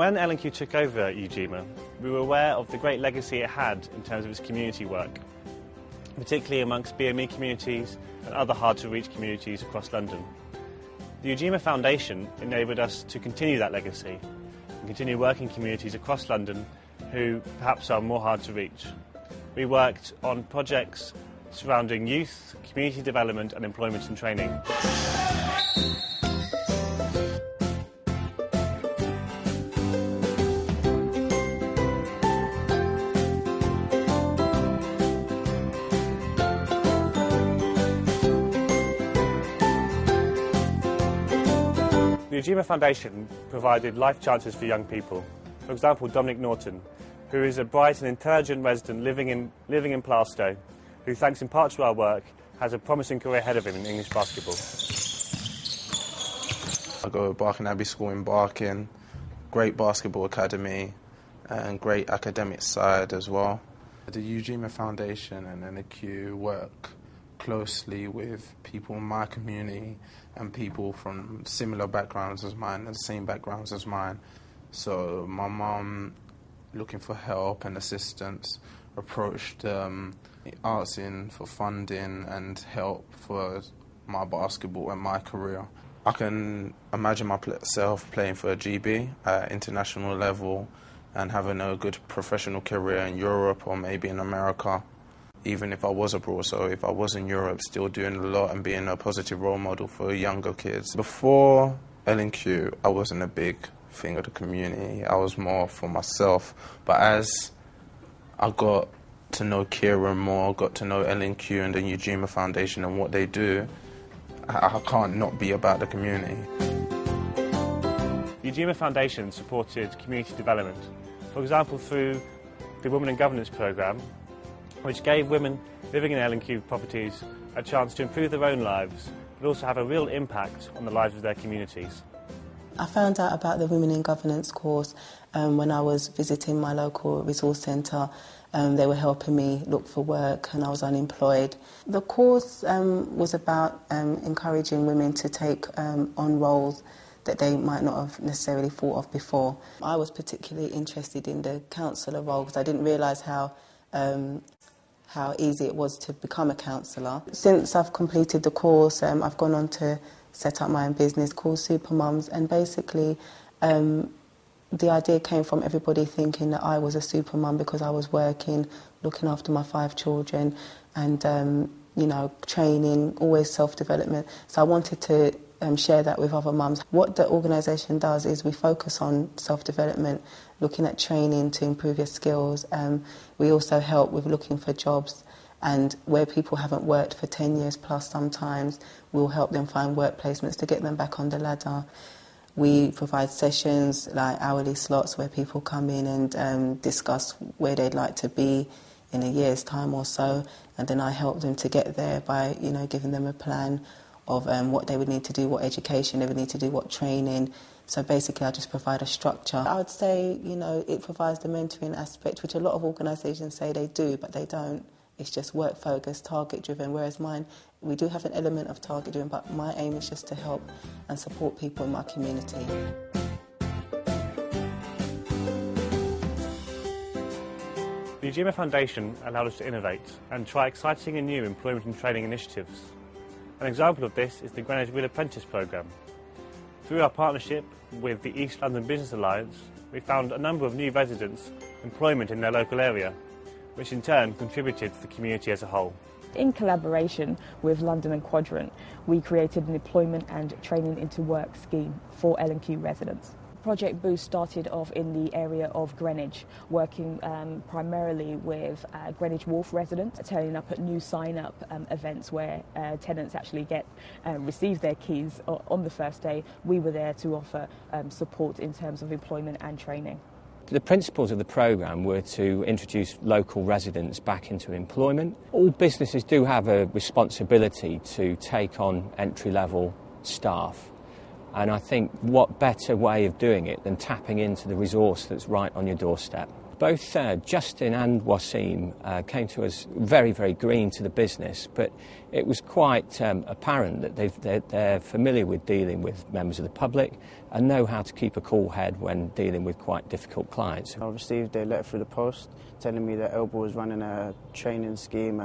When L&Q took over Ujima, we were aware of the great legacy it had in terms of its community work, particularly amongst BME communities and other hard-to-reach communities across London. The Ujima Foundation enabled us to continue that legacy and continue working in communities across London who perhaps are more hard to reach. We worked on projects surrounding youth, community development and employment and training. The Ujima Foundation provided life chances for young people. For example, Dominic Norton, who is a bright and intelligent resident living in Plaistow, who, thanks in part to our work, has a promising career ahead of him in English basketball. I go to Barking Abbey School in Barking, great basketball academy and great academic side as well. The Ujima Foundation and L&Q work closely with people in my community and people from similar backgrounds as mine and the same backgrounds as mine. So my mum, looking for help and assistance, approached asking for funding and help for my basketball and my career. I can imagine myself playing for a GB at international level and having a good professional career in Europe or maybe in America, even if I was abroad. So if I was in Europe, still doing a lot and being a positive role model for younger kids. Before L&Q, I wasn't a big thing of the community. I was more for myself. But as I got to know Kieran more, got to know L&Q and the Ujima Foundation and what they do, I can't not be about the community. The Ujima Foundation supported community development, for example through the Women in Governance programme, which gave women living in L&Q properties a chance to improve their own lives, but also have a real impact on the lives of their communities. I found out about the Women in Governance course when I was visiting my local resource centre. They were helping me look for work and I was unemployed. The course was about encouraging women to take on roles that they might not have necessarily thought of before. I was particularly interested in the counsellor role because I didn't realise how easy it was to become a counsellor. Since I've completed the course, I've gone on to set up my own business called Supermums, and basically the idea came from everybody thinking that I was a supermum because I was working, looking after my 5 children and, you know, training, always self-development. So I wanted to share that with other mums. What the organisation does is we focus on self-development, looking at training to improve your skills. We also help with looking for jobs, and where people haven't worked for 10 years plus sometimes, we'll help them find work placements to get them back on the ladder. We provide sessions like hourly slots where people come in and discuss where they'd like to be in a year's time or so, and then I help them to get there by, you know, giving them a plan of what they would need to do, what education they would need to do, what training. So basically I just provide a structure. I would say, you know, it provides the mentoring aspect, which a lot of organisations say they do, but they don't. It's just work focused, target driven, whereas mine, we do have an element of target driven, but my aim is just to help and support people in my community. The Ujima Foundation allowed us to innovate and try exciting and new employment and training initiatives. An example of this is the Greenwich Real Apprentice programme. Through our partnership with the East London Business Alliance, we found a number of new residents employment in their local area, which in turn contributed to the community as a whole. In collaboration with London and Quadrant, we created an employment and training into work scheme for L&Q residents. Project Boost started off in the area of Greenwich, working primarily with Greenwich Wharf residents, turning up at new sign-up events where tenants actually receive their keys on the first day. We were there to offer support in terms of employment and training. The principles of the programme were to introduce local residents back into employment. All businesses do have a responsibility to take on entry-level staff. And I think what better way of doing it than tapping into the resource that's right on your doorstep. Both Justin and Wasim came to us very, very green to the business, but it was quite apparent that they're familiar with dealing with members of the public and know how to keep a cool head when dealing with quite difficult clients. I received a letter through the post telling me that Elba was running a training scheme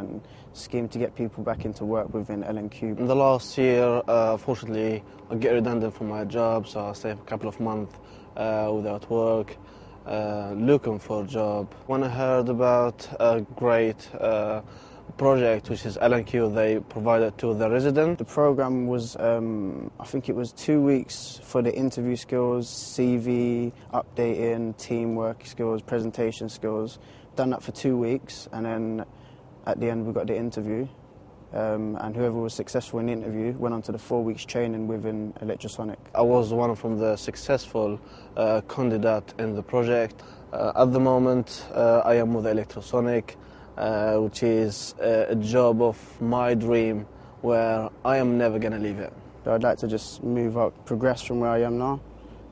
to get people back into work within L&Q. In the last year, fortunately, I get redundant from my job, so I stayed a couple of months without work. Looking for a job. When I heard about a great project, which is L&Q, they provided to the resident. The program was, I think it was 2 weeks for the interview skills, CV, updating, teamwork skills, presentation skills. Done that for 2 weeks, and then at the end we got the interview. And whoever was successful in the interview went on to the 4 weeks training within Electrosonic. I was one from the successful candidate in the project. At the moment, I am with Electrosonic, which is a job of my dream, where I am never going to leave it. I'd like to just move up, progress from where I am now.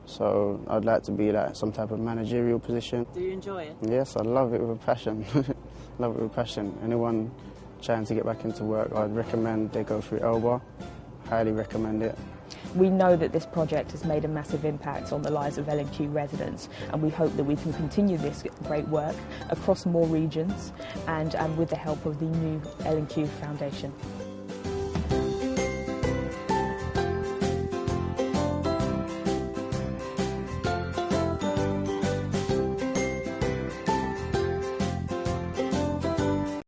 So I'd like to be like some type of managerial position. Do you enjoy it? Yes, I love it with a passion. Love it with a passion. Anyone trying to get back into work, I'd recommend they go through Elba. Highly recommend it. We know that this project has made a massive impact on the lives of L&Q residents, and we hope that we can continue this great work across more regions and with the help of the new L&Q Foundation.